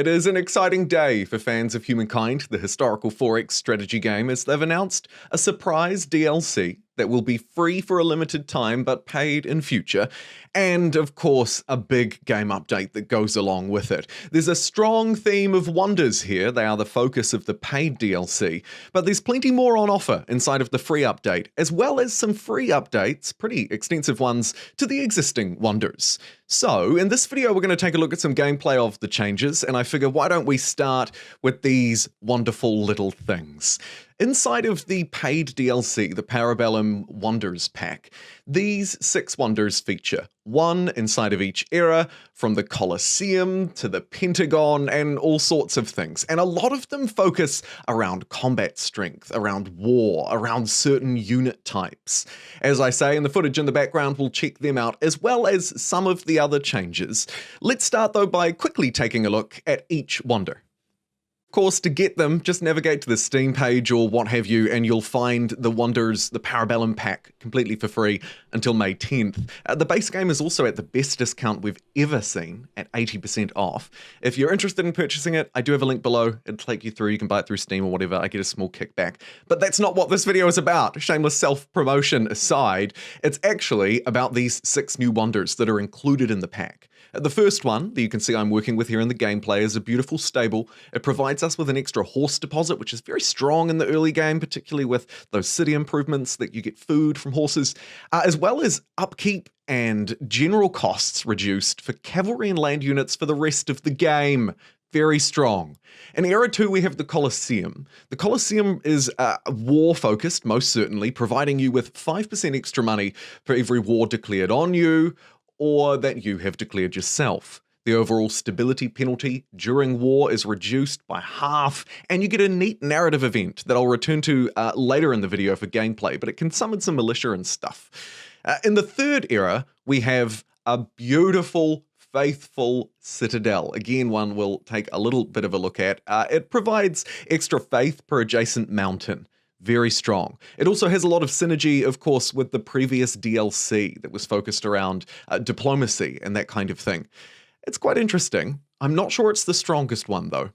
It is an exciting day for fans of Humankind, the historical 4X strategy game, as they've announced a surprise DLC that will be free for a limited time but paid in future, and of course a big game update that goes along with it. There's a strong theme of wonders here, they are the focus of the paid DLC, but there's plenty more on offer inside of the free update, as well as some free updates, pretty extensive ones, to the existing wonders. So, in this video we're going to take a look at some gameplay of the changes, and I figure why don't we start with these wonderful little things. Inside of the paid DLC, the Bellum Wonders Pack, these 6 wonders feature, one inside of each era, from the Colosseum to the Pentagon and all sorts of things. And a lot of them focus around combat strength, around war, around certain unit types. As I say, in the footage in the background, we'll check them out, as well as some of the other changes. Let's start though by quickly taking a look at each wonder. Of course, to get them, just navigate to the Steam page or what have you, and you'll find the Wonders, the Bellum pack, completely for free until May 10th. The base game is also at the best discount we've ever seen, at 80% off. If you're interested in purchasing it, I do have a link below. It'll take you through. You can buy it through Steam or whatever. I get a small kickback. But that's not what this video is about. Shameless self-promotion aside, it's actually about these 6 new Wonders that are included in the pack. The first one that you can see I'm working with here in the gameplay is a beautiful stable. It provides us with an extra horse deposit, which is very strong in the early game, particularly with those city improvements that you get food from horses, as well as upkeep and general costs reduced for cavalry and land units for the rest of the game. Very strong. In Era 2, we have the Colosseum. The Colosseum is war-focused, most certainly, providing you with 5% extra money for every war declared on you, or that you have declared yourself. The overall stability penalty during war is reduced by half, and you get a neat narrative event that I'll return to later in the video for gameplay, but it can summon some militia and stuff. In the third era, we have a beautiful, faithful citadel. Again, one we'll take a little bit of a look at. It provides extra faith per adjacent mountain. Very strong. It also has a lot of synergy, of course, with the previous DLC that was focused around diplomacy and that kind of thing. It's quite interesting. I'm not sure it's the strongest one, though.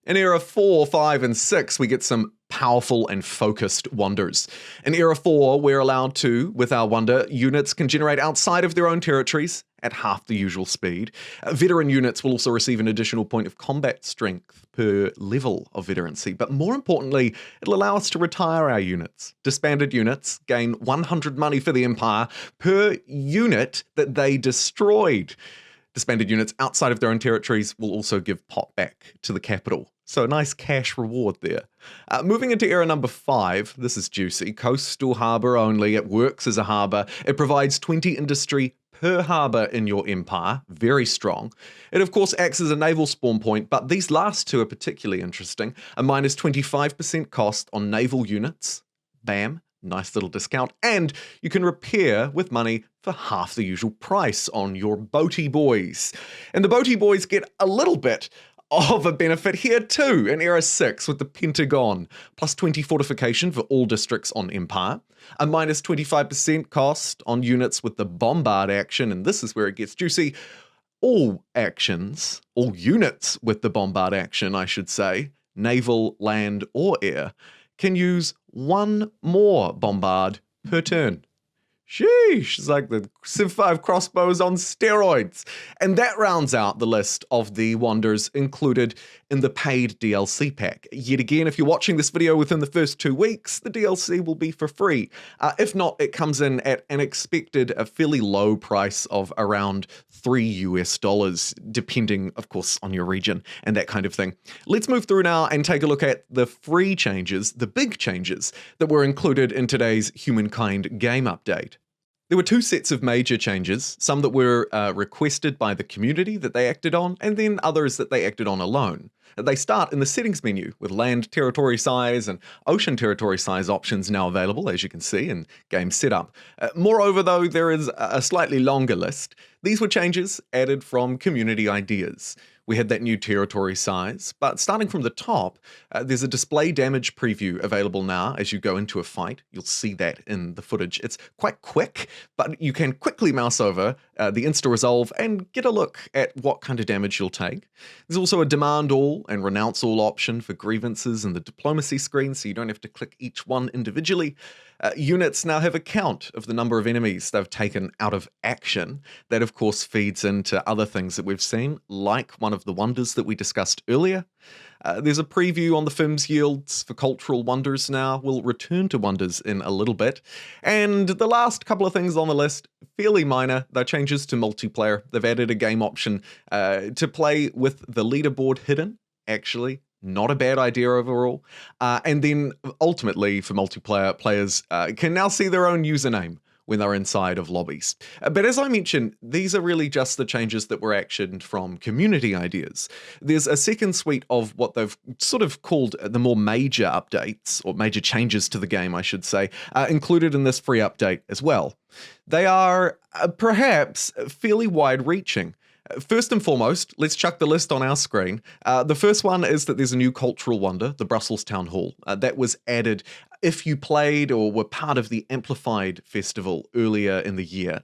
In Era 4, 5, and 6, we get some powerful and focused wonders. In Era 4, we're allowed to, with our wonder, units can generate outside of their own territories at half the usual speed. Veteran units will also receive an additional point of combat strength per level of veterancy, but more importantly, it'll allow us to retire our units. Disbanded units gain 100 money for the Empire per unit that they destroyed. Disbanded units outside of their own territories will also give pot back to the capital. So a nice cash reward there. Moving into era number 5, this is juicy. Coastal harbour only. It works as a harbour. It provides 20 industry per harbour in your empire. Very strong. It of course acts as a naval spawn point, but these last two are particularly interesting. A minus 25% cost on naval units. Bam. Nice little discount, and you can repair with money for half the usual price on your boaty boys. And the boaty boys get a little bit of a benefit here too in Era 6 with the Pentagon, plus 20 fortification for all districts on Empire, a minus 25% cost on units with the bombard action, and this is where it gets juicy. All actions, all units with the bombard action, I should say, naval, land, or air, can use 1 more bombard per turn. Sheesh, it's like the Civ 5 crossbows on steroids. And that rounds out the list of the wonders included in the paid DLC pack. Yet again, if you're watching this video within the first 2 weeks, the DLC will be for free. If not, it comes in at an expected, a fairly low price of around $3 US, depending, of course, on your region and that kind of thing. Let's move through now and take a look at the free changes, the big changes that were included in today's Humankind Game update. There were 2 sets of major changes, some that were requested by the community that they acted on, and then others that they acted on alone. They start in the settings menu with land territory size and ocean territory size options now available, as you can see in game setup. Moreover, though, there is a slightly longer list. These were changes added from community ideas. We had that new territory size, but starting from the top, there's a display damage preview available now as you go into a fight. You'll see that in the footage. It's quite quick, but you can quickly mouse over the insta-resolve and get a look at what kind of damage you'll take. There's also a demand all and renounce all option for grievances in the diplomacy screen, so you don't have to click each one individually. Units now have a count of the number of enemies they've taken out of action. That, of course, feeds into other things that we've seen, like one of the wonders that we discussed earlier. There's a preview on the FIMS yields for cultural wonders now. We'll return to wonders in a little bit. And the last couple of things on the list, fairly minor, they're changes to multiplayer. They've added a game option to play with the leaderboard hidden, actually. Not a bad idea overall. And then ultimately for multiplayer, players can now see their own username when they're inside of lobbies. But as I mentioned, these are really just the changes that were actioned from community ideas. There's a second suite of what they've sort of called the more major updates, or major changes to the game, I should say, included in this free update as well. They are perhaps fairly wide-reaching. First and foremost, let's chuck the list on our screen. The first one is that there's a new cultural wonder, the Brussels Town Hall. That was added if you played or were part of the Amplified Festival earlier in the year.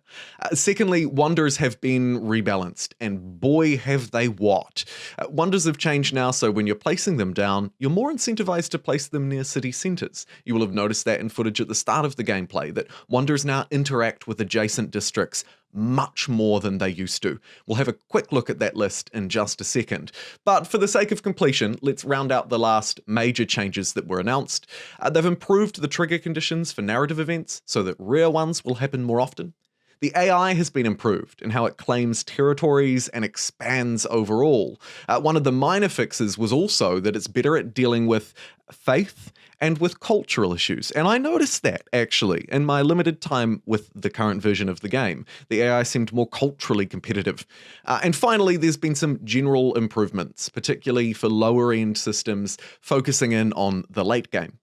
Secondly, wonders have been rebalanced, and boy have they what. Wonders have changed now, so when you're placing them down, you're more incentivized to place them near city centers. You will have noticed that in footage at the start of the gameplay, that wonders now interact with adjacent districts much more than they used to. We'll have a quick look at that list in just a second. But for the sake of completion, let's round out the last major changes that were announced. They've improved the trigger conditions for narrative events so that rare ones will happen more often. The AI has been improved in how it claims territories and expands overall. One of the minor fixes was also that it's better at dealing with faith and with cultural issues. And I noticed that, actually, in my limited time with the current version of the game. The AI seemed more culturally competitive. And finally, there's been some general improvements, particularly for lower-end systems, focusing in on the late game.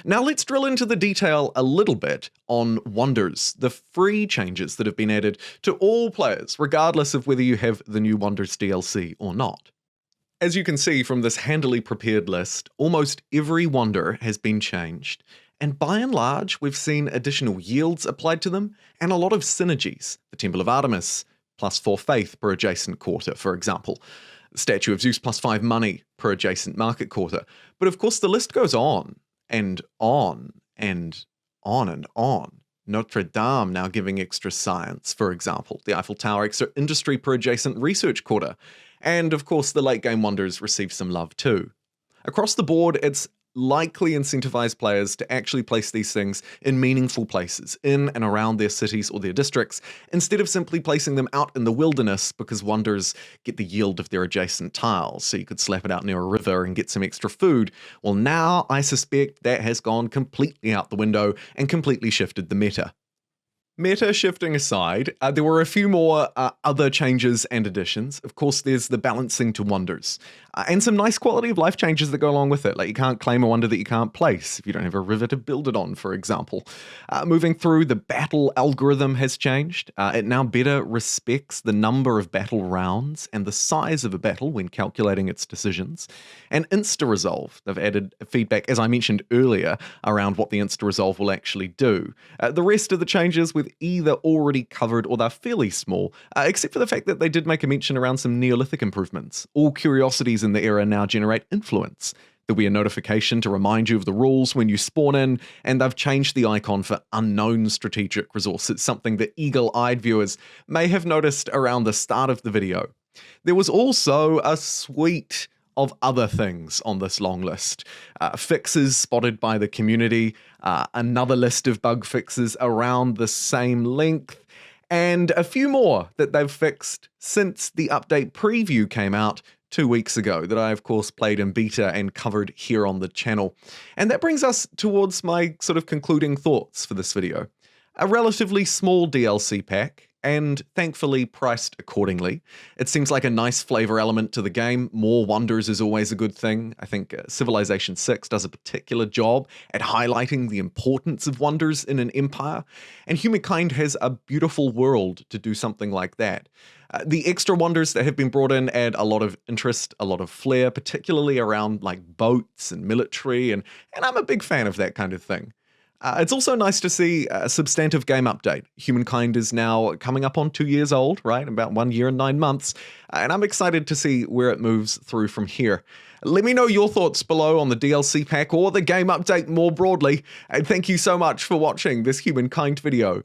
Now let's drill into the detail a little bit on Wonders, the free changes that have been added to all players, regardless of whether you have the new Wonders DLC or not. As you can see from this handily prepared list, almost every wonder has been changed, and by and large we've seen additional yields applied to them and a lot of synergies. The Temple of Artemis, +4 faith per adjacent quarter, for example. Statue of Zeus +5 money per adjacent market quarter. But of course the list goes on and on and on and on. Notre Dame now giving extra science, for example. The Eiffel Tower extra industry per adjacent research quarter. And of course, the late game wonders receive some love too. Across the board, it's likely incentivize players to actually place these things in meaningful places, in and around their cities or their districts, instead of simply placing them out in the wilderness because wonders get the yield of their adjacent tiles, so you could slap it out near a river and get some extra food. Well, now I suspect that has gone completely out the window and completely shifted the meta. Meta shifting aside, there were a few more other changes and additions. Of course, there's the balancing to wonders, and some nice quality of life changes that go along with it, like you can't claim a wonder that you can't place if you don't have a river to build it on, for example. Moving through, the battle algorithm has changed. It now better respects the number of battle rounds and the size of a battle when calculating its decisions. And insta-resolve, they've added feedback, as I mentioned earlier, around what the insta-resolve will actually do. The rest of the changes we've either already covered or they're fairly small, except for the fact that they did make a mention around some Neolithic improvements. All curiosities in the era now generate influence. There'll be a notification to remind you of the rules when you spawn in, and they've changed the icon for unknown strategic resources, something that eagle-eyed viewers may have noticed around the start of the video. There was also a suite of other things on this long list. Fixes spotted by the community, another list of bug fixes around the same length, and a few more that they've fixed since the update preview came out 2 weeks ago that I, of course, played in beta and covered here on the channel. And that brings us towards my sort of concluding thoughts for this video. A relatively small DLC pack, and thankfully priced accordingly. It seems like a nice flavor element to the game. More wonders is always a good thing. I think Civilization 6 does a particular job at highlighting the importance of wonders in an empire, and Humankind has a beautiful world to do something like that. The extra wonders that have been brought in add a lot of interest, a lot of flair, particularly around like boats and military, and I'm a big fan of that kind of thing. It's also nice to see a substantive game update. Humankind is now coming up on 2 years old, right? About 1 year and 9 months. And I'm excited to see where it moves through from here. Let me know your thoughts below on the DLC pack or the game update more broadly. And thank you so much for watching this Humankind video.